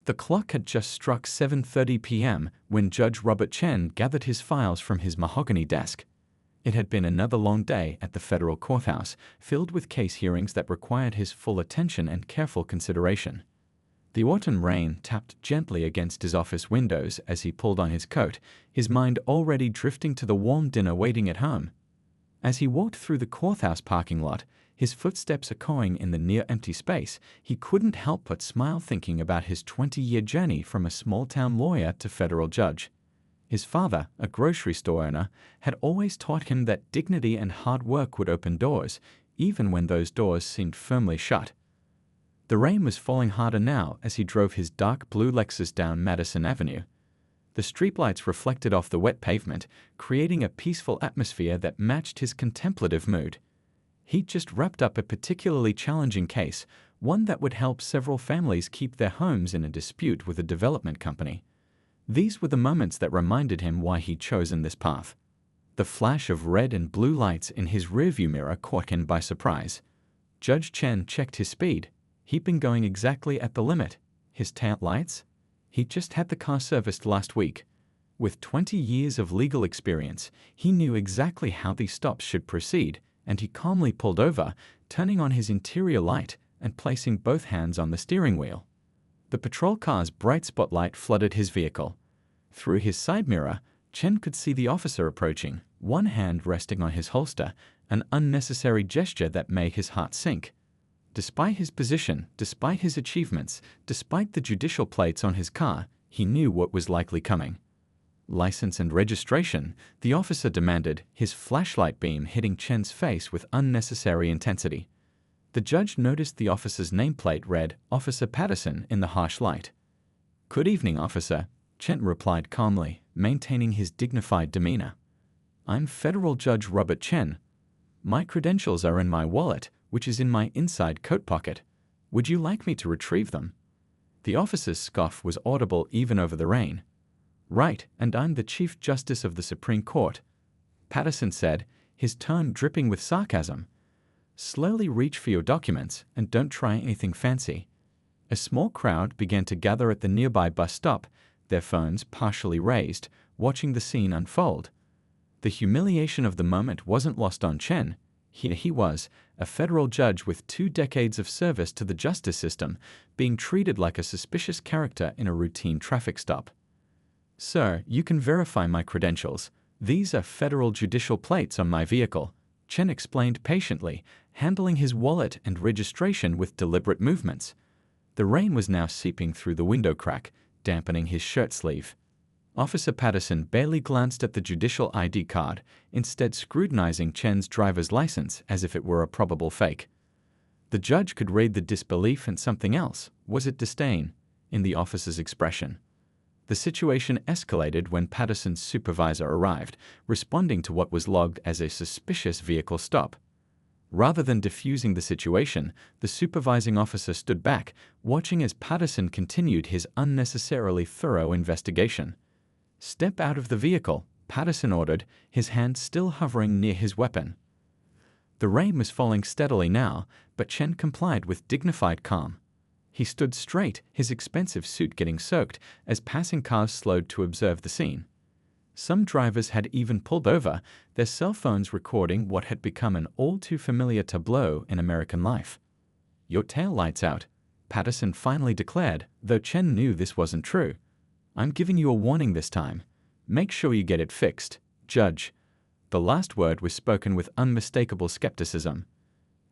The clock had just struck 7:30 p.m. when Judge Robert Chen gathered his files from his mahogany desk. It had been another long day at the federal courthouse, filled with case hearings that required his full attention and careful consideration. The autumn rain tapped gently against his office windows as he pulled on his coat, his mind already drifting to the warm dinner waiting at home. As he walked through the courthouse parking lot, his footsteps echoing in the near-empty space, he couldn't help but smile thinking about his 20-year journey from a small-town lawyer to federal judge. His father, a grocery store owner, had always taught him that dignity and hard work would open doors, even when those doors seemed firmly shut. The rain was falling harder now as he drove his dark blue Lexus down Madison Avenue. The streetlights reflected off the wet pavement, creating a peaceful atmosphere that matched his contemplative mood. He'd just wrapped up a particularly challenging case, one that would help several families keep their homes in a dispute with a development company. These were the moments that reminded him why he'd chosen this path. The flash of red and blue lights in his rearview mirror caught him by surprise. Judge Chen checked his speed. He'd been going exactly at the limit. His tail lights? He'd just had the car serviced last week. With 20 years of legal experience, he knew exactly how these stops should proceed, and he calmly pulled over, turning on his interior light and placing both hands on the steering wheel. The patrol car's bright spotlight flooded his vehicle. Through his side mirror, Chen could see the officer approaching, one hand resting on his holster, an unnecessary gesture that made his heart sink. Despite his position, despite his achievements, despite the judicial plates on his car, he knew what was likely coming. License and registration, the officer demanded, his flashlight beam hitting Chen's face with unnecessary intensity. The judge noticed the officer's nameplate read, Officer Patterson, in the harsh light. "Good evening, officer," Chen replied calmly, maintaining his dignified demeanor. "I'm Federal Judge Robert Chen. My credentials are in my wallet, which is in my inside coat pocket. Would you like me to retrieve them?" The officer's scoff was audible even over the rain. "Right, and I'm the Chief Justice of the Supreme Court," Patterson said, his tone dripping with sarcasm. "Slowly reach for your documents and don't try anything fancy." A small crowd began to gather at the nearby bus stop, their phones partially raised, watching the scene unfold. The humiliation of the moment wasn't lost on Chen. Here he was, a federal judge with 2 decades of service to the justice system, being treated like a suspicious character in a routine traffic stop. "Sir, you can verify my credentials. These are federal judicial plates on my vehicle," Chen explained patiently, handling his wallet and registration with deliberate movements. The rain was now seeping through the window crack, dampening his shirt sleeve. Officer Patterson barely glanced at the judicial ID card, instead scrutinizing Chen's driver's license as if it were a probable fake. The judge could read the disbelief and something else, was it disdain, in the officer's expression. The situation escalated when Patterson's supervisor arrived, responding to what was logged as a suspicious vehicle stop. Rather than diffusing the situation, the supervising officer stood back, watching as Patterson continued his unnecessarily thorough investigation. "Step out of the vehicle," Patterson ordered, his hand still hovering near his weapon. The rain was falling steadily now, but Chen complied with dignified calm. He stood straight, his expensive suit getting soaked, as passing cars slowed to observe the scene. Some drivers had even pulled over, their cell phones recording what had become an all-too-familiar tableau in American life. "Your tail light's out," Patterson finally declared, though Chen knew this wasn't true. "I'm giving you a warning this time. Make sure you get it fixed, Judge." The last word was spoken with unmistakable skepticism.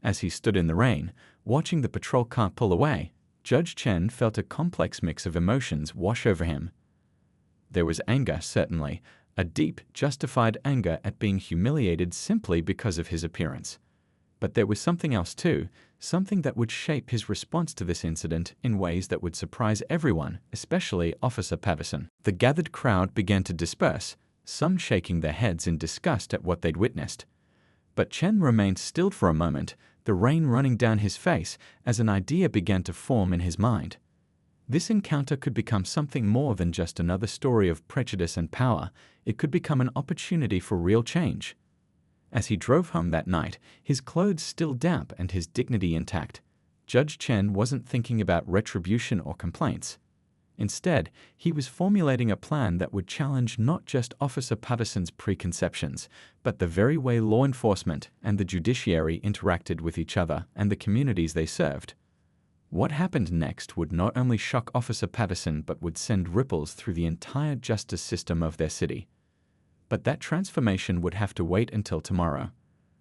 As he stood in the rain, watching the patrol car pull away, Judge Chen felt a complex mix of emotions wash over him. There was anger, certainly, a deep, justified anger at being humiliated simply because of his appearance. But there was something else too, something that would shape his response to this incident in ways that would surprise everyone, especially Officer Patterson. The gathered crowd began to disperse, some shaking their heads in disgust at what they'd witnessed. But Chen remained still for a moment, the rain running down his face as an idea began to form in his mind. This encounter could become something more than just another story of prejudice and power. It could become an opportunity for real change. As he drove home that night, his clothes still damp and his dignity intact, Judge Chen wasn't thinking about retribution or complaints. Instead, he was formulating a plan that would challenge not just Officer Patterson's preconceptions, but the very way law enforcement and the judiciary interacted with each other and the communities they served. What happened next would not only shock Officer Patterson but would send ripples through the entire justice system of their city. But that transformation would have to wait until tomorrow.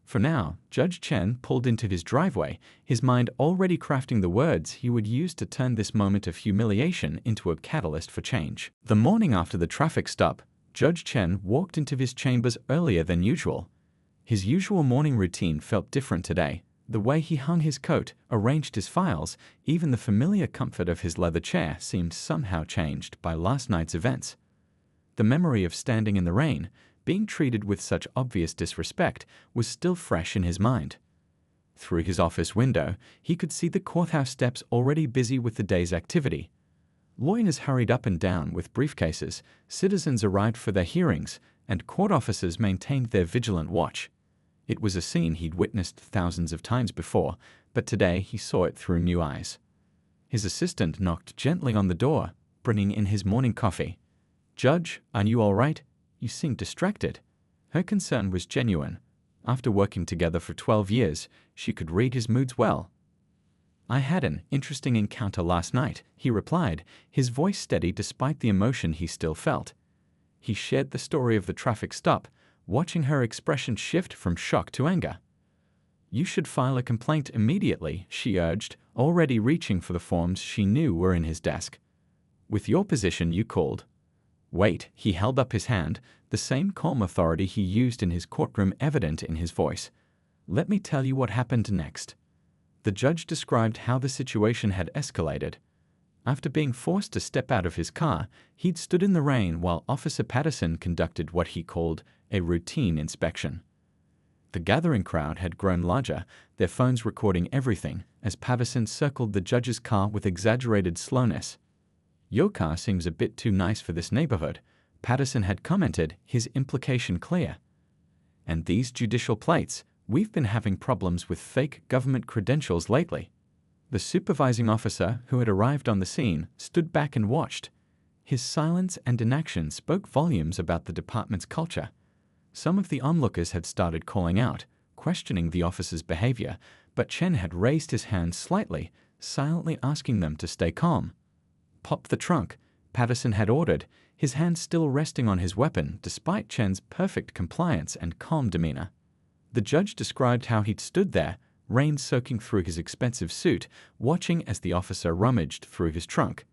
For now, Judge Chen pulled into his driveway, his mind already crafting the words he would use to turn this moment of humiliation into a catalyst for change. The morning after the traffic stop, Judge Chen walked into his chambers earlier than usual. His usual morning routine felt different today. The way he hung his coat, arranged his files, even the familiar comfort of his leather chair seemed somehow changed by last night's events. The memory of standing in the rain, being treated with such obvious disrespect, was still fresh in his mind. Through his office window, he could see the courthouse steps already busy with the day's activity. Lawyers hurried up and down with briefcases, citizens arrived for their hearings, and court officers maintained their vigilant watch. It was a scene he'd witnessed thousands of times before, but today he saw it through new eyes. His assistant knocked gently on the door, bringing in his morning coffee. "Judge, are you all right? You seem distracted." Her concern was genuine. After working together for 12 years, she could read his moods well. "I had an interesting encounter last night," he replied, his voice steady despite the emotion he still felt. He shared the story of the traffic stop, watching her expression shift from shock to anger. "You should file a complaint immediately," she urged, already reaching for the forms she knew were in his desk. "With your position, you called." "Wait," he held up his hand, the same calm authority he used in his courtroom evident in his voice. "Let me tell you what happened next." The judge described how the situation had escalated. After being forced to step out of his car, he'd stood in the rain while Officer Patterson conducted what he called a routine inspection. The gathering crowd had grown larger, their phones recording everything, as Patterson circled the judge's car with exaggerated slowness. "Your car seems a bit too nice for this neighborhood," Patterson had commented, his implication clear. "And these judicial plates, we've been having problems with fake government credentials lately." The supervising officer, who had arrived on the scene, stood back and watched. His silence and inaction spoke volumes about the department's culture. Some of the onlookers had started calling out, questioning the officer's behavior, but Chen had raised his hand slightly, silently asking them to stay calm. "Pop the trunk," Patterson had ordered, his hand still resting on his weapon despite Chen's perfect compliance and calm demeanor. The judge described how he'd stood there, rain soaking through his expensive suit, watching as the officer rummaged through his trunk.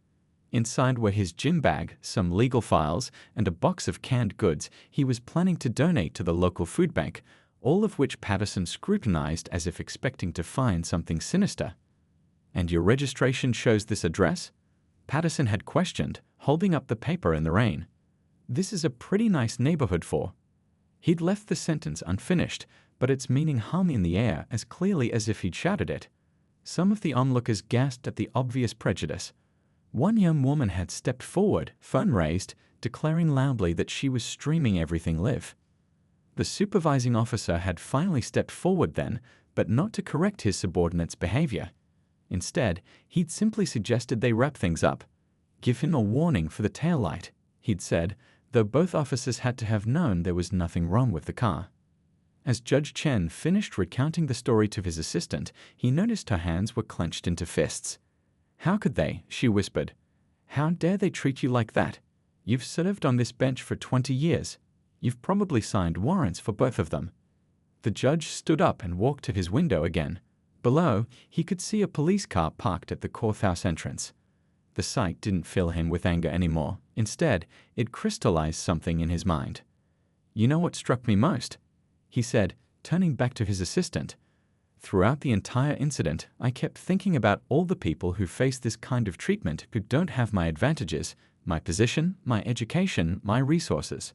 Inside were his gym bag, some legal files, and a box of canned goods he was planning to donate to the local food bank, all of which Patterson scrutinized as if expecting to find something sinister. "And your registration shows this address?" Patterson had questioned, holding up the paper in the rain. "This is a pretty nice neighborhood for—" He'd left the sentence unfinished, but its meaning hung in the air as clearly as if he'd shouted it. Some of the onlookers gasped at the obvious prejudice. One young woman had stepped forward, phone raised, declaring loudly that she was streaming everything live. The supervising officer had finally stepped forward then, but not to correct his subordinate's behavior. Instead, he'd simply suggested they wrap things up. "Give him a warning for the taillight," he'd said, though both officers had to have known there was nothing wrong with the car. As Judge Chen finished recounting the story to his assistant, he noticed her hands were clenched into fists. "How could they?" she whispered. "How dare they treat you like that? You've served on this bench for 20 years. You've probably signed warrants for both of them." The judge stood up and walked to his window again. Below, he could see a police car parked at the courthouse entrance. The sight didn't fill him with anger anymore. Instead, it crystallized something in his mind. "You know what struck me most?" he said, turning back to his assistant. "Throughout the entire incident, I kept thinking about all the people who face this kind of treatment who don't have my advantages, my position, my education, my resources.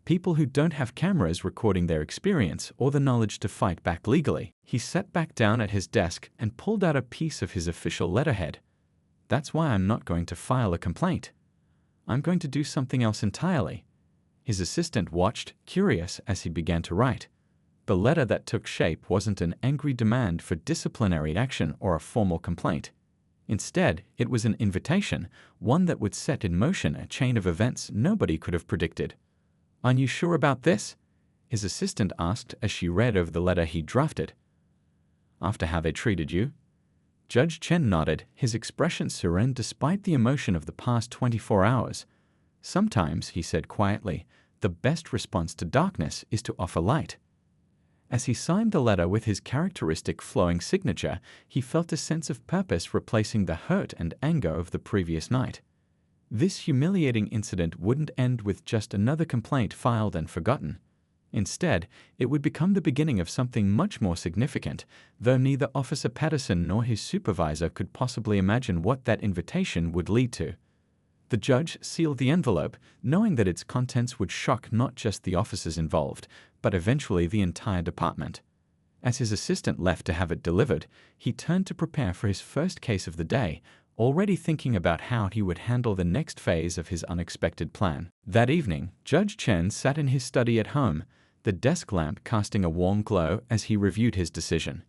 People who don't have cameras recording their experience or the knowledge to fight back legally." He sat back down at his desk and pulled out a piece of his official letterhead. "That's why I'm not going to file a complaint. I'm going to do something else entirely." His assistant watched, curious, as he began to write. The letter that took shape wasn't an angry demand for disciplinary action or a formal complaint. Instead, it was an invitation, one that would set in motion a chain of events nobody could have predicted. "Are you sure about this?" his assistant asked as she read over the letter he drafted. "After how they treated you?" Judge Chen nodded, his expression serene despite the emotion of the past 24 hours. "Sometimes," he said quietly, "the best response to darkness is to offer light." As he signed the letter with his characteristic flowing signature, he felt a sense of purpose replacing the hurt and anger of the previous night. This humiliating incident wouldn't end with just another complaint filed and forgotten. Instead, it would become the beginning of something much more significant, though neither Officer Patterson nor his supervisor could possibly imagine what that invitation would lead to. The judge sealed the envelope, knowing that its contents would shock not just the officers involved, but eventually the entire department. As his assistant left to have it delivered, he turned to prepare for his first case of the day, already thinking about how he would handle the next phase of his unexpected plan. That evening, Judge Chen sat in his study at home, the desk lamp casting a warm glow as he reviewed his decision.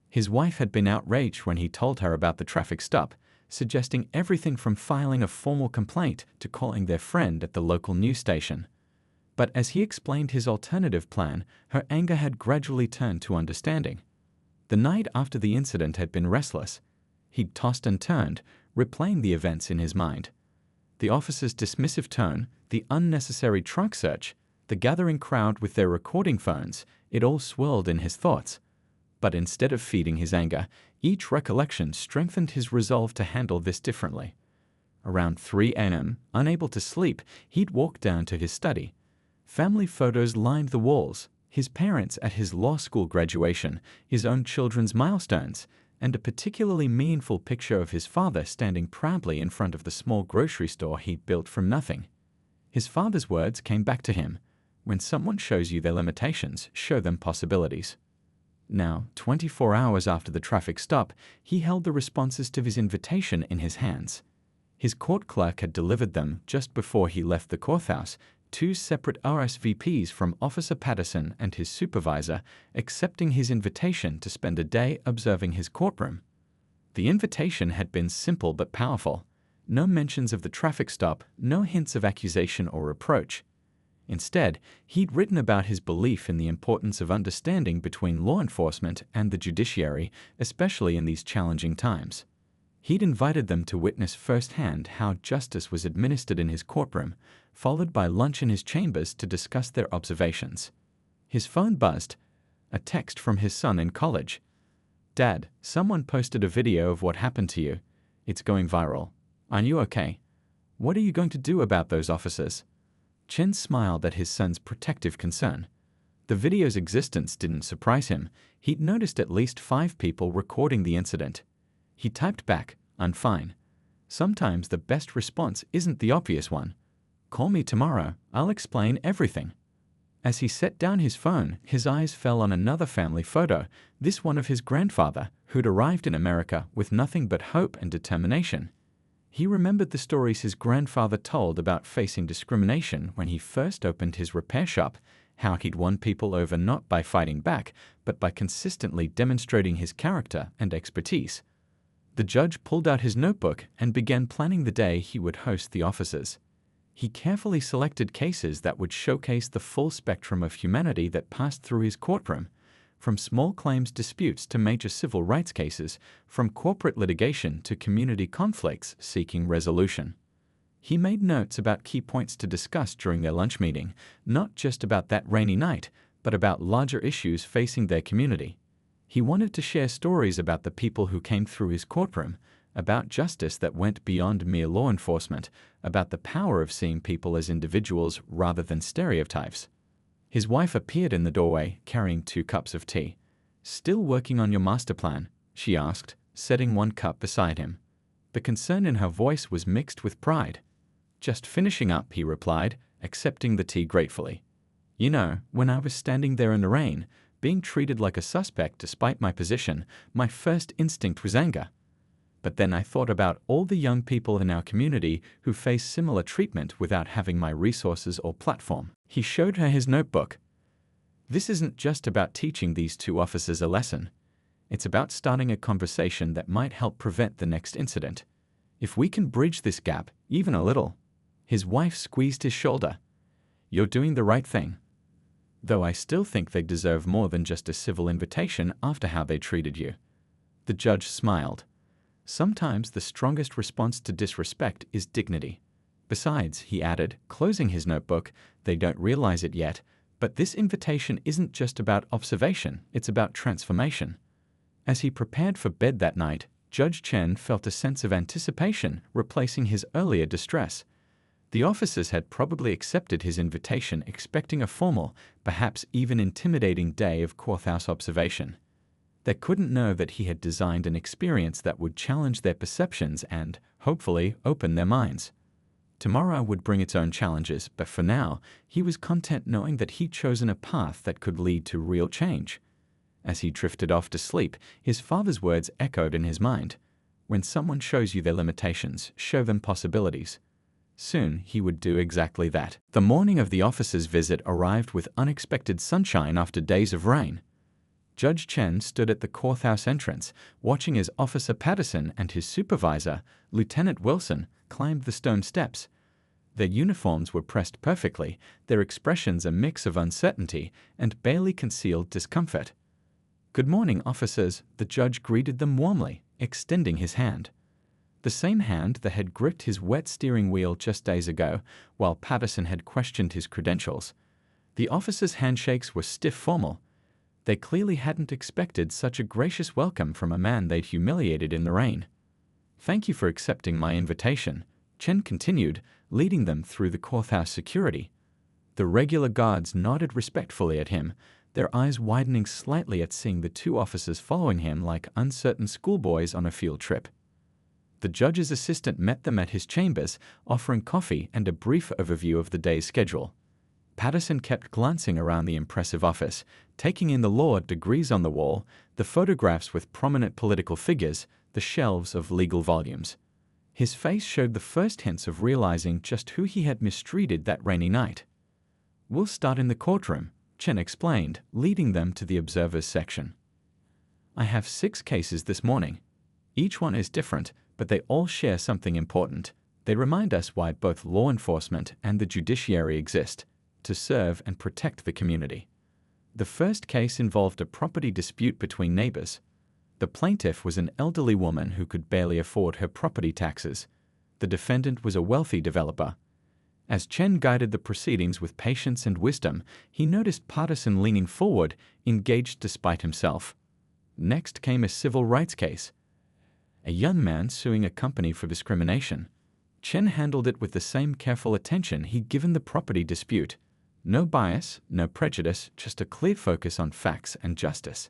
His wife had been outraged when he told her about the traffic stop, suggesting everything from filing a formal complaint to calling their friend at the local news station. But as he explained his alternative plan, her anger had gradually turned to understanding. The night after the incident had been restless. He'd tossed and turned, replaying the events in his mind. The officer's dismissive tone, the unnecessary trunk search, the gathering crowd with their recording phones, it all swirled in his thoughts. But instead of feeding his anger, each recollection strengthened his resolve to handle this differently. Around 3 a.m., unable to sleep, he'd walked down to his study. Family photos lined the walls, his parents at his law school graduation, his own children's milestones, and a particularly meaningful picture of his father standing proudly in front of the small grocery store he'd built from nothing. His father's words came back to him: "When someone shows you their limitations, show them possibilities." Now, 24 hours after the traffic stop, he held the responses to his invitation in his hands. His court clerk had delivered them just before he left the courthouse, 2 separate RSVPs from Officer Patterson and his supervisor, accepting his invitation to spend a day observing his courtroom. The invitation had been simple but powerful. No mentions of the traffic stop, no hints of accusation or reproach. Instead, he'd written about his belief in the importance of understanding between law enforcement and the judiciary, especially in these challenging times. He'd invited them to witness firsthand how justice was administered in his courtroom, followed by lunch in his chambers to discuss their observations. His phone buzzed. A text from his son in college. "Dad, someone posted a video of what happened to you. It's going viral. Are you okay? What are you going to do about those officers?" Chen smiled at his son's protective concern. The video's existence didn't surprise him. He'd noticed at least 5 people recording the incident. He typed back, "I'm fine." Sometimes the best response isn't the obvious one. "Call me tomorrow. I'll explain everything." As he set down his phone, his eyes fell on another family photo, this one of his grandfather, who'd arrived in America with nothing but hope and determination. He remembered the stories his grandfather told about facing discrimination when he first opened his repair shop, how he'd won people over not by fighting back, but by consistently demonstrating his character and expertise. The judge pulled out his notebook and began planning the day he would host the officers. He carefully selected cases that would showcase the full spectrum of humanity that passed through his courtroom, from small claims disputes to major civil rights cases, from corporate litigation to community conflicts seeking resolution. He made notes about key points to discuss during their lunch meeting, not just about that rainy night, but about larger issues facing their community. He wanted to share stories about the people who came through his courtroom, about justice that went beyond mere law enforcement, about the power of seeing people as individuals rather than stereotypes. His wife appeared in the doorway, carrying 2 cups of tea. "Still working on your master plan?" she asked, setting 1 cup beside him. The concern in her voice was mixed with pride. "Just finishing up," he replied, accepting the tea gratefully. "You know, when I was standing there in the rain, being treated like a suspect despite my position, my first instinct was anger. But then I thought about all the young people in our community who face similar treatment without having my resources or platform." He showed her his notebook. "This isn't just about teaching these 2 officers a lesson. It's about starting a conversation that might help prevent the next incident. If we can bridge this gap, even a little. His wife squeezed his shoulder. You're doing the right thing. Though I still think they deserve more than just a civil invitation after how they treated you. The judge smiled. Sometimes the strongest response to disrespect is dignity. Besides, he added, closing his notebook, they don't realize it yet, but this invitation isn't just about observation, it's about transformation. As he prepared for bed that night, Judge Chen felt a sense of anticipation replacing his earlier distress. The officers had probably accepted his invitation expecting a formal, perhaps even intimidating day of courthouse observation. They couldn't know that he had designed an experience that would challenge their perceptions and, hopefully, open their minds. Tomorrow would bring its own challenges, but for now, he was content knowing that he'd chosen a path that could lead to real change. As he drifted off to sleep, his father's words echoed in his mind. When someone shows you their limitations, show them possibilities. Soon, he would do exactly that. The morning of the officer's visit arrived with unexpected sunshine after days of rain. Judge Chen stood at the courthouse entrance, watching as Officer Patterson and his supervisor, Lieutenant Wilson, climbed the stone steps. Their uniforms were pressed perfectly, their expressions a mix of uncertainty and barely concealed discomfort. "Good morning, officers," the judge greeted them warmly, extending his hand. The same hand that had gripped his wet steering wheel just days ago, while Patterson had questioned his credentials. The officers' handshakes were stiff formal. They clearly hadn't expected such a gracious welcome from a man they'd humiliated in the rain. "Thank you for accepting my invitation," Chen continued, leading them through the courthouse security. The regular guards nodded respectfully at him, their eyes widening slightly at seeing the two officers following him like uncertain schoolboys on a field trip. The judge's assistant met them at his chambers, offering coffee and a brief overview of the day's schedule. Patterson kept glancing around the impressive office, taking in the law degrees on the wall, the photographs with prominent political figures, the shelves of legal volumes. His face showed the first hints of realizing just who he had mistreated that rainy night. "We'll start in the courtroom," Chen explained, leading them to the observers section. "I have 6 cases this morning. Each one is different, but they all share something important. They remind us why both law enforcement and the judiciary exist, to serve and protect the community." The first case involved a property dispute between neighbors. The plaintiff was an elderly woman who could barely afford her property taxes. The defendant was a wealthy developer. As Chen guided the proceedings with patience and wisdom, he noticed Patterson leaning forward, engaged despite himself. Next came a civil rights case. A young man suing a company for discrimination. Chen handled it with the same careful attention he'd given the property dispute. No bias, no prejudice, just a clear focus on facts and justice.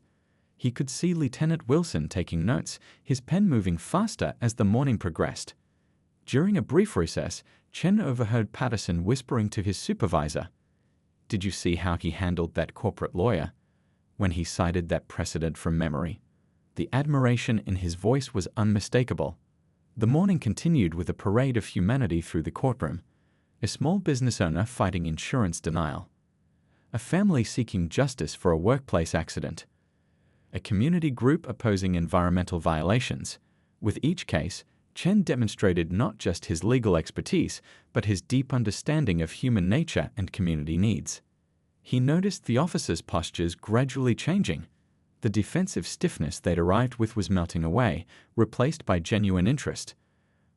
He could see Lieutenant Wilson taking notes, his pen moving faster as the morning progressed. During a brief recess, Chen overheard Patterson whispering to his supervisor, "Did you see how he handled that corporate lawyer when he cited that precedent from memory?" The admiration in his voice was unmistakable. The morning continued with a parade of humanity through the courtroom. A small business owner fighting insurance denial. A family seeking justice for a workplace accident. A community group opposing environmental violations. With each case, Chen demonstrated not just his legal expertise, but his deep understanding of human nature and community needs. He noticed the officers' postures gradually changing. The defensive stiffness they'd arrived with was melting away, replaced by genuine interest.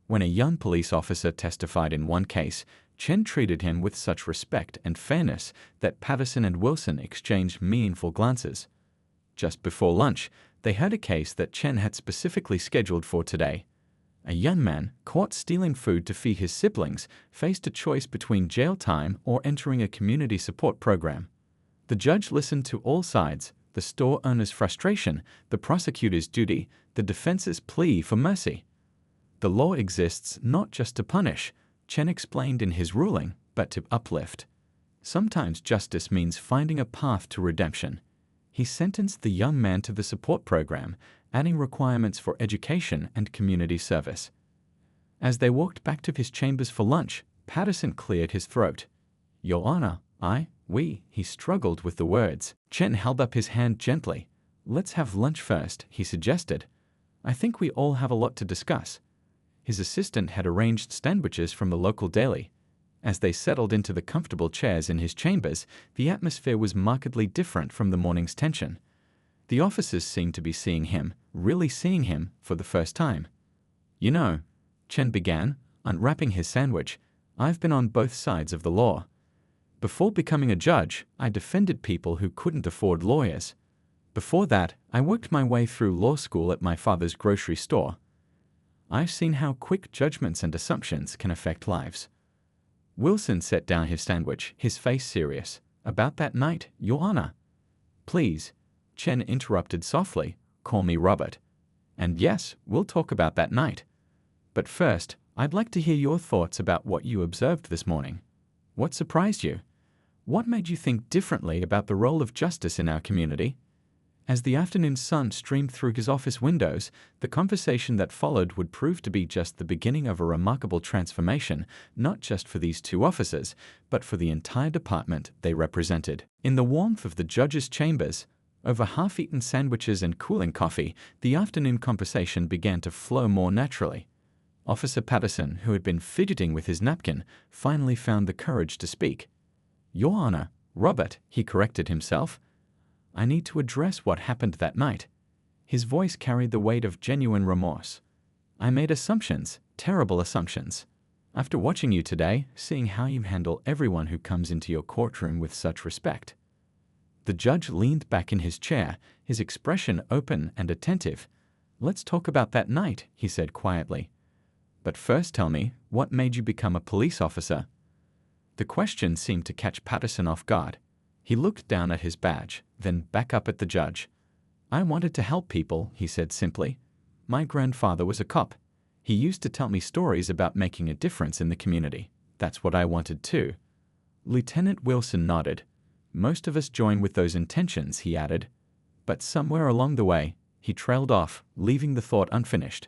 When a young police officer testified in one case, Chen treated him with such respect and fairness that Patterson and Wilson exchanged meaningful glances. Just before lunch, they heard a case that Chen had specifically scheduled for today. A young man, caught stealing food to feed his siblings, faced a choice between jail time or entering a community support program. The judge listened to all sides, the store owner's frustration, the prosecutor's duty, the defense's plea for mercy. The law exists not just to punish, Chen explained in his ruling, but to uplift. Sometimes justice means finding a path to redemption. He sentenced the young man to the support program, adding requirements for education and community service. As they walked back to his chambers for lunch, Patterson cleared his throat. "Your Honor, we," he struggled with the words. Chen held up his hand gently. Let's have lunch first, he suggested. I think we all have a lot to discuss. His assistant had arranged sandwiches from the local deli. As they settled into the comfortable chairs in his chambers, the atmosphere was markedly different from the morning's tension. The officers seemed to be seeing him, really seeing him, for the first time. You know, Chen began, unwrapping his sandwich, I've been on both sides of the law. Before becoming a judge, I defended people who couldn't afford lawyers. Before that, I worked my way through law school at my father's grocery store. I've seen how quick judgments and assumptions can affect lives. Wilson set down his sandwich, his face serious. About that night, Your Honor. Please, Chen interrupted softly, call me Robert. And yes, we'll talk about that night. But first, I'd like to hear your thoughts about what you observed this morning. What surprised you? What made you think differently about the role of justice in our community? As the afternoon sun streamed through his office windows, the conversation that followed would prove to be just the beginning of a remarkable transformation, not just for these two officers, but for the entire department they represented. In the warmth of the judge's chambers, over half-eaten sandwiches and cooling coffee, the afternoon conversation began to flow more naturally. Officer Patterson, who had been fidgeting with his napkin, finally found the courage to speak. Your Honor, Robert, he corrected himself. I need to address what happened that night. His voice carried the weight of genuine remorse. I made assumptions, terrible assumptions. After watching you today, seeing how you handle everyone who comes into your courtroom with such respect. The judge leaned back in his chair, his expression open and attentive. Let's talk about that night, he said quietly. But first tell me, what made you become a police officer? The question seemed to catch Patterson off guard. He looked down at his badge, then back up at the judge. I wanted to help people, he said simply. My grandfather was a cop. He used to tell me stories about making a difference in the community. That's what I wanted too. Lieutenant Wilson nodded. Most of us join with those intentions, he added. But somewhere along the way, he trailed off, leaving the thought unfinished.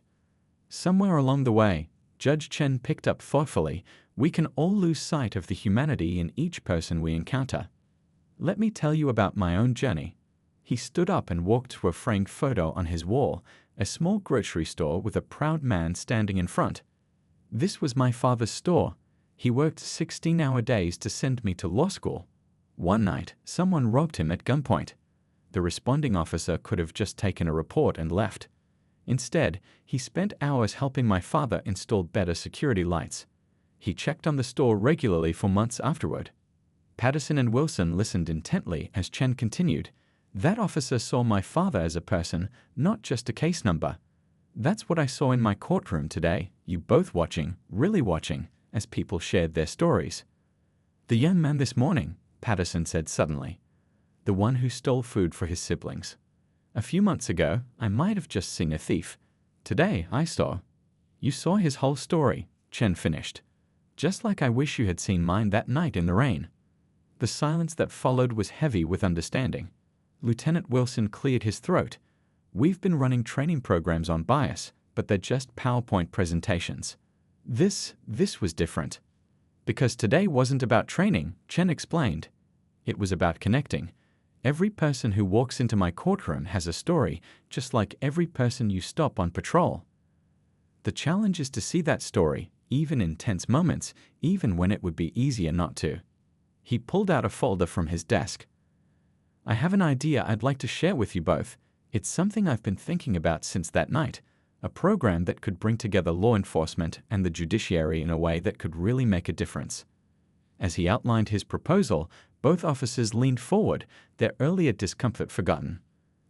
Somewhere along the way, Judge Chen picked up thoughtfully, we can all lose sight of the humanity in each person we encounter. Let me tell you about my own journey. He stood up and walked to a framed photo on his wall, a small grocery store with a proud man standing in front. This was my father's store. He worked 16-hour days to send me to law school. One night, someone robbed him at gunpoint. The responding officer could have just taken a report and left. Instead, he spent hours helping my father install better security lights. He checked on the store regularly for months afterward. Patterson and Wilson listened intently as Chen continued. That officer saw my father as a person, not just a case number. That's what I saw in my courtroom today, you both watching, really watching, as people shared their stories. The young man this morning, Patterson said suddenly. The one who stole food for his siblings. A few months ago, I might have just seen a thief. Today, I saw. You saw his whole story, Chen finished. Just like I wish you had seen mine that night in the rain. The silence that followed was heavy with understanding. Lieutenant Wilson cleared his throat. We've been running training programs on bias, but they're just PowerPoint presentations. This was different. Because today wasn't about training, Chen explained. It was about connecting. Every person who walks into my courtroom has a story, just like every person you stop on patrol. The challenge is to see that story, even in tense moments, even when it would be easier not to. He pulled out a folder from his desk. I have an idea I'd like to share with you both. It's something I've been thinking about since that night, a program that could bring together law enforcement and the judiciary in a way that could really make a difference. As he outlined his proposal, both officers leaned forward, their earlier discomfort forgotten.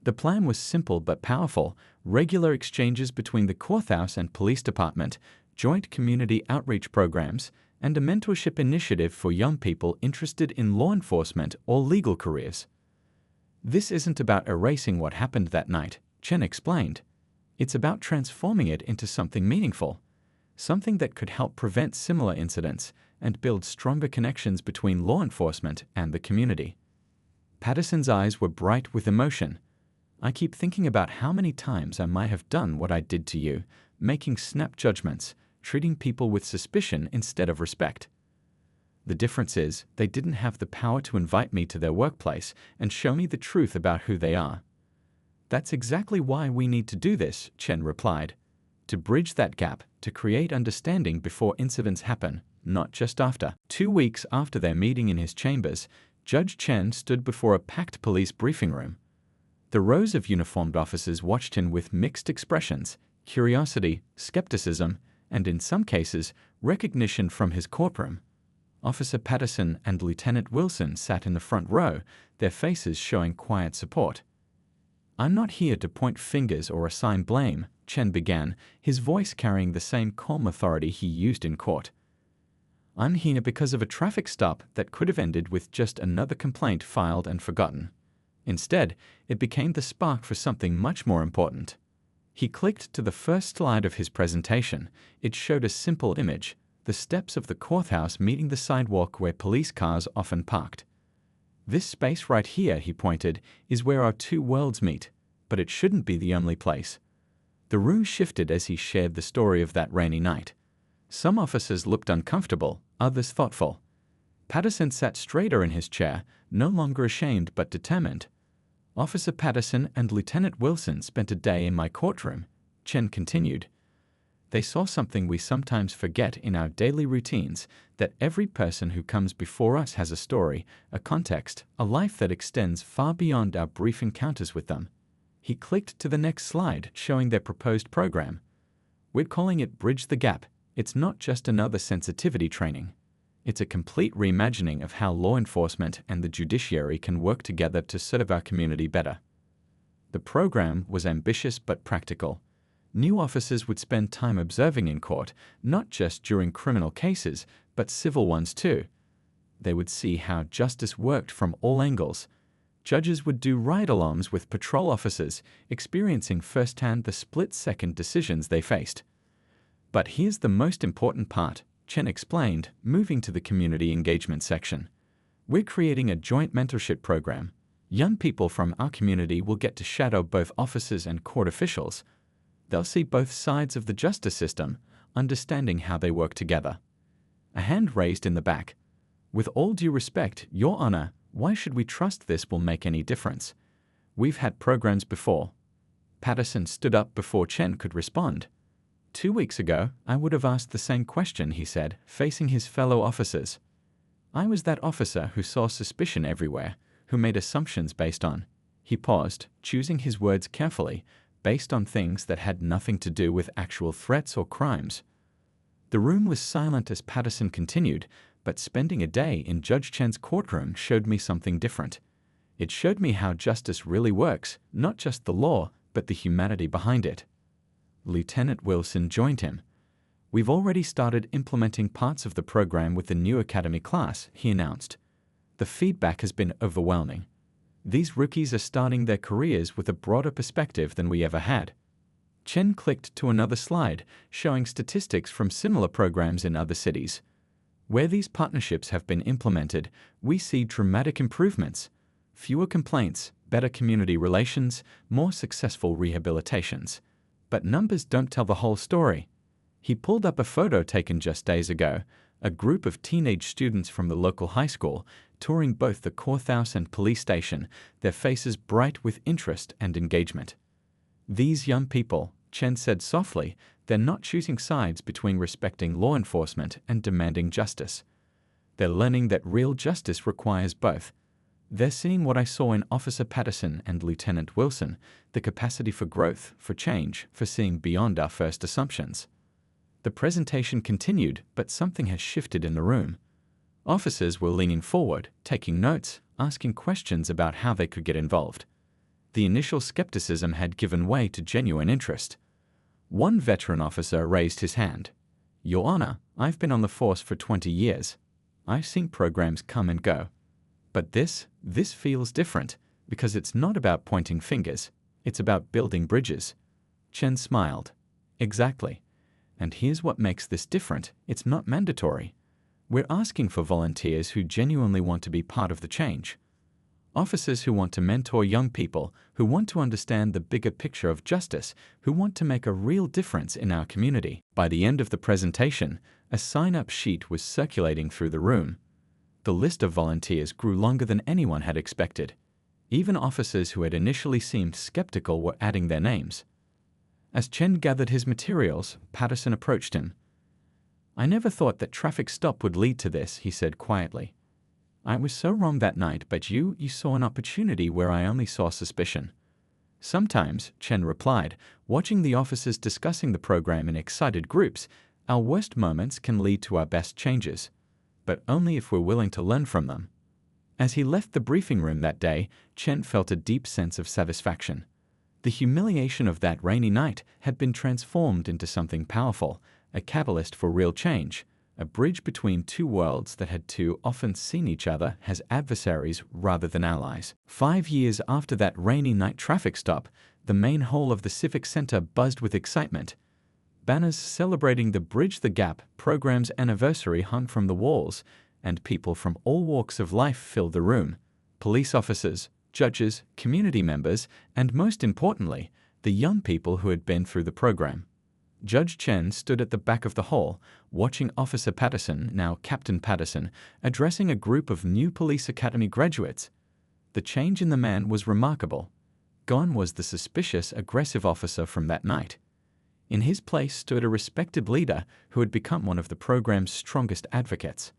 The plan was simple but powerful: regular exchanges between the courthouse and police department, joint community outreach programs, and a mentorship initiative for young people interested in law enforcement or legal careers. This isn't about erasing what happened that night, Chen explained. It's about transforming it into something meaningful, something that could help prevent similar incidents and build stronger connections between law enforcement and the community. Patterson's eyes were bright with emotion. I keep thinking about how many times I might have done what I did to you, making snap judgments, treating people with suspicion instead of respect. The difference is, they didn't have the power to invite me to their workplace and show me the truth about who they are. That's exactly why we need to do this, Chen replied. To bridge that gap, to create understanding before incidents happen, not just after. 2 weeks after their meeting in his chambers, Judge Chen stood before a packed police briefing room. The rows of uniformed officers watched him with mixed expressions: curiosity, skepticism, and in some cases, recognition from his courtroom. Officer Patterson and Lieutenant Wilson sat in the front row, their faces showing quiet support. "I'm not here to point fingers or assign blame," Chen began, his voice carrying the same calm authority he used in court. "I'm here because of a traffic stop that could have ended with just another complaint filed and forgotten. Instead, it became the spark for something much more important." He clicked to the first slide of his presentation. It showed a simple image: the steps of the courthouse meeting the sidewalk where police cars often parked. "This space right here," he pointed, "is where our two worlds meet, but it shouldn't be the only place." The room shifted as he shared the story of that rainy night. Some officers looked uncomfortable, others thoughtful. Patterson sat straighter in his chair, no longer ashamed but determined. "Officer Patterson and Lieutenant Wilson spent a day in my courtroom," Chen continued. "They saw something we sometimes forget in our daily routines, that every person who comes before us has a story, a context, a life that extends far beyond our brief encounters with them." He clicked to the next slide, showing their proposed program. "We're calling it Bridge the Gap. It's not just another sensitivity training. It's a complete reimagining of how law enforcement and the judiciary can work together to serve our community better." The program was ambitious but practical. New officers would spend time observing in court, not just during criminal cases, but civil ones too. They would see how justice worked from all angles. Judges would do ride-alongs with patrol officers, experiencing firsthand the split-second decisions they faced. "But here's the most important part," Chen explained, moving to the community engagement section. "We're creating a joint mentorship program. Young people from our community will get to shadow both officers and court officials. They'll see both sides of the justice system, understanding how they work together." A hand raised in the back. "With all due respect, Your Honor, why should we trust this will make any difference? We've had programs before." Patterson stood up before Chen could respond. 2 weeks ago, I would have asked the same question," he said, facing his fellow officers. "I was that officer who saw suspicion everywhere, who made assumptions based on—" He paused, choosing his words carefully, "based on things that had nothing to do with actual threats or crimes." The room was silent as Patterson continued, "But spending a day in Judge Chen's courtroom showed me something different. It showed me how justice really works, not just the law, but the humanity behind it." Lieutenant Wilson joined him. "We've already started implementing parts of the program with the new academy class," he announced. "The feedback has been overwhelming. These rookies are starting their careers with a broader perspective than we ever had." Chen clicked to another slide, showing statistics from similar programs in other cities. "Where these partnerships have been implemented, we see dramatic improvements: fewer complaints, better community relations, more successful rehabilitations. But numbers don't tell the whole story." He pulled up a photo taken just days ago, a group of teenage students from the local high school, touring both the courthouse and police station, their faces bright with interest and engagement. "These young people," Chen said softly, "they're not choosing sides between respecting law enforcement and demanding justice. They're learning that real justice requires both. They're seeing what I saw in Officer Patterson and Lieutenant Wilson, the capacity for growth, for change, for seeing beyond our first assumptions." The presentation continued, but something has shifted in the room. Officers were leaning forward, taking notes, asking questions about how they could get involved. The initial skepticism had given way to genuine interest. One veteran officer raised his hand. "Your Honor, I've been on the force for 20 years. I've seen programs come and go. But this feels different, because it's not about pointing fingers, it's about building bridges." Chen smiled. "Exactly. And here's what makes this different: it's not mandatory. We're asking for volunteers who genuinely want to be part of the change. Officers who want to mentor young people, who want to understand the bigger picture of justice, who want to make a real difference in our community." By the end of the presentation, a sign-up sheet was circulating through the room. The list of volunteers grew longer than anyone had expected. Even officers who had initially seemed skeptical were adding their names. As Chen gathered his materials, Patterson approached him. "I never thought that traffic stop would lead to this," he said quietly. "I was so wrong that night, but you saw an opportunity where I only saw suspicion." "Sometimes," Chen replied, watching the officers discussing the program in excited groups, "our worst moments can lead to our best changes, but only if we're willing to learn from them." As he left the briefing room that day, Chen felt a deep sense of satisfaction. The humiliation of that rainy night had been transformed into something powerful, a catalyst for real change, a bridge between two worlds that had too often seen each other as adversaries rather than allies. 5 years after that rainy night traffic stop, the main hall of the Civic Center buzzed with excitement. Banners celebrating the Bridge the Gap program's anniversary hung from the walls, and people from all walks of life filled the room. Police officers, judges, community members, and most importantly, the young people who had been through the program. Judge Chen stood at the back of the hall, watching Officer Patterson, now Captain Patterson, addressing a group of new police academy graduates. The change in the man was remarkable. Gone was the suspicious, aggressive officer from that night. In his place stood a respected leader who had become one of the program's strongest advocates.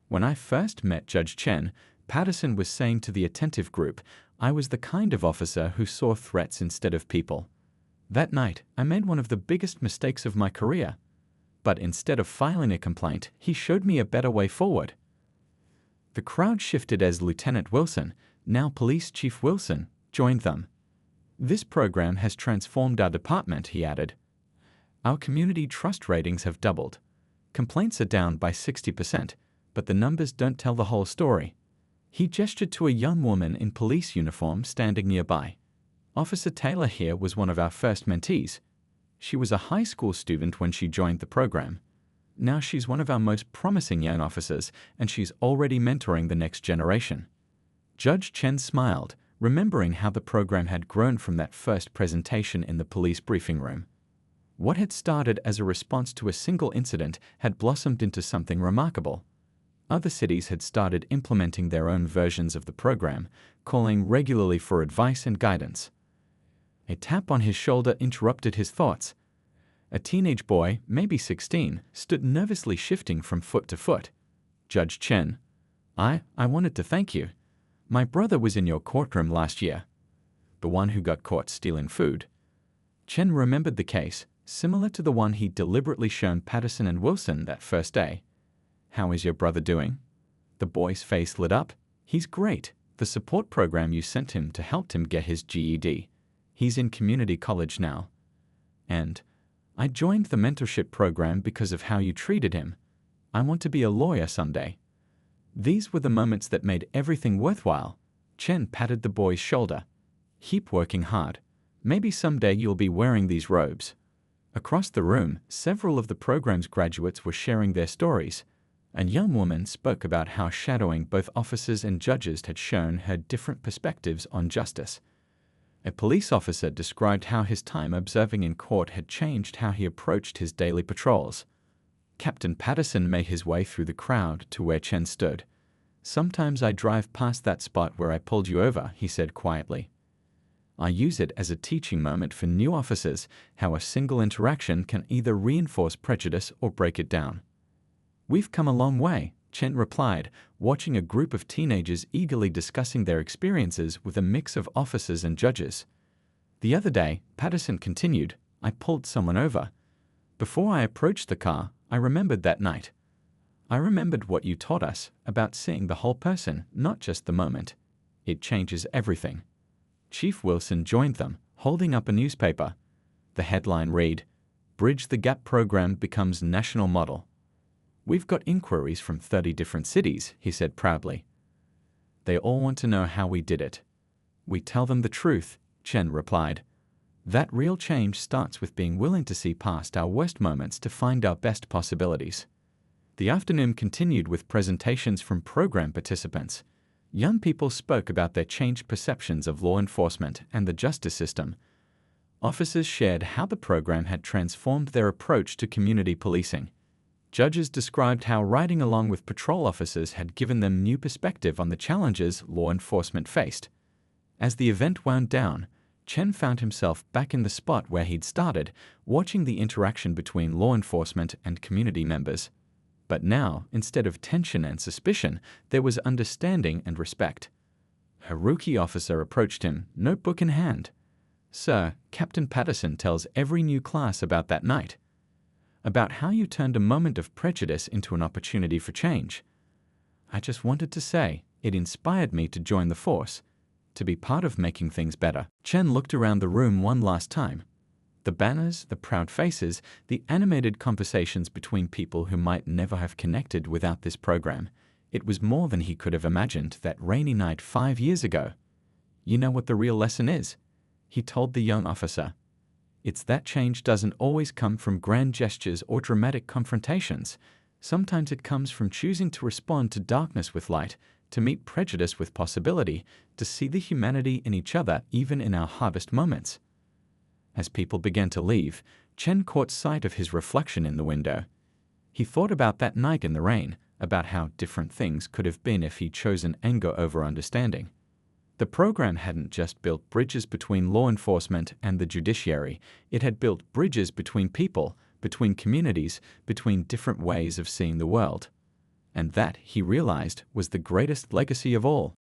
"When I first met Judge Chen," Patterson was saying to the attentive group, "I was the kind of officer who saw threats instead of people. That night, I made one of the biggest mistakes of my career. But instead of filing a complaint, he showed me a better way forward." The crowd shifted as Lieutenant Wilson, now Police Chief Wilson, joined them. "This program has transformed our department," he added. "Our community trust ratings have doubled. Complaints are down by 60%, but the numbers don't tell the whole story." He gestured to a young woman in police uniform standing nearby. "Officer Taylor here was one of our first mentees. She was a high school student when she joined the program. Now she's one of our most promising young officers, and she's already mentoring the next generation." Judge Chen smiled, remembering how the program had grown from that first presentation in the police briefing room. What had started as a response to a single incident had blossomed into something remarkable. Other cities had started implementing their own versions of the program, calling regularly for advice and guidance. A tap on his shoulder interrupted his thoughts. A teenage boy, maybe 16, stood nervously shifting from foot to foot. "Judge Chen, I wanted to thank you. My brother was in your courtroom last year. The one who got caught stealing food." Chen remembered the case, similar to the one he'd deliberately shown Patterson and Wilson that first day. "How is your brother doing?" The boy's face lit up. "He's great. The support program you sent him to helped him get his GED. He's in community college now. And I joined the mentorship program because of how you treated him. I want to be a lawyer someday." These were the moments that made everything worthwhile. Chen patted the boy's shoulder. "Keep working hard. Maybe someday you'll be wearing these robes." Across the room, several of the program's graduates were sharing their stories. A young woman spoke about how shadowing both officers and judges had shown her different perspectives on justice. A police officer described how his time observing in court had changed how he approached his daily patrols. Captain Patterson made his way through the crowd to where Chen stood. "Sometimes I drive past that spot where I pulled you over," he said quietly. "I use it as a teaching moment for new officers how a single interaction can either reinforce prejudice or break it down." "We've come a long way," Chen replied, watching a group of teenagers eagerly discussing their experiences with a mix of officers and judges. "The other day," Patterson continued, "I pulled someone over. Before I approached the car, I remembered that night. I remembered what you taught us about seeing the whole person, not just the moment. It changes everything." Chief Wilson joined them, holding up a newspaper. The headline read, "Bridge the Gap Program Becomes National Model." "We've got inquiries from 30 different cities," he said proudly. "They all want to know how we did it." "We tell them the truth," Chen replied. "That real change starts with being willing to see past our worst moments to find our best possibilities." The afternoon continued with presentations from program participants. Young people spoke about their changed perceptions of law enforcement and the justice system. Officers shared how the program had transformed their approach to community policing. Judges described how riding along with patrol officers had given them new perspective on the challenges law enforcement faced. As the event wound down, Chen found himself back in the spot where he'd started, watching the interaction between law enforcement and community members. But now, instead of tension and suspicion, there was understanding and respect. A rookie officer approached him, notebook in hand. "Sir, Captain Patterson tells every new class about that night. About how you turned a moment of prejudice into an opportunity for change. I just wanted to say, it inspired me to join the force, to be part of making things better." Chen looked around the room one last time. The banners, the proud faces, the animated conversations between people who might never have connected without this program. It was more than he could have imagined that rainy night 5 years ago. "You know what the real lesson is?" he told the young officer. "It's that change doesn't always come from grand gestures or dramatic confrontations. Sometimes it comes from choosing to respond to darkness with light, to meet prejudice with possibility, to see the humanity in each other even in our hardest moments." As people began to leave, Chen caught sight of his reflection in the window. He thought about that night in the rain, about how different things could have been if he'd chosen anger over understanding. The program hadn't just built bridges between law enforcement and the judiciary, it had built bridges between people, between communities, between different ways of seeing the world. And that, he realized, was the greatest legacy of all.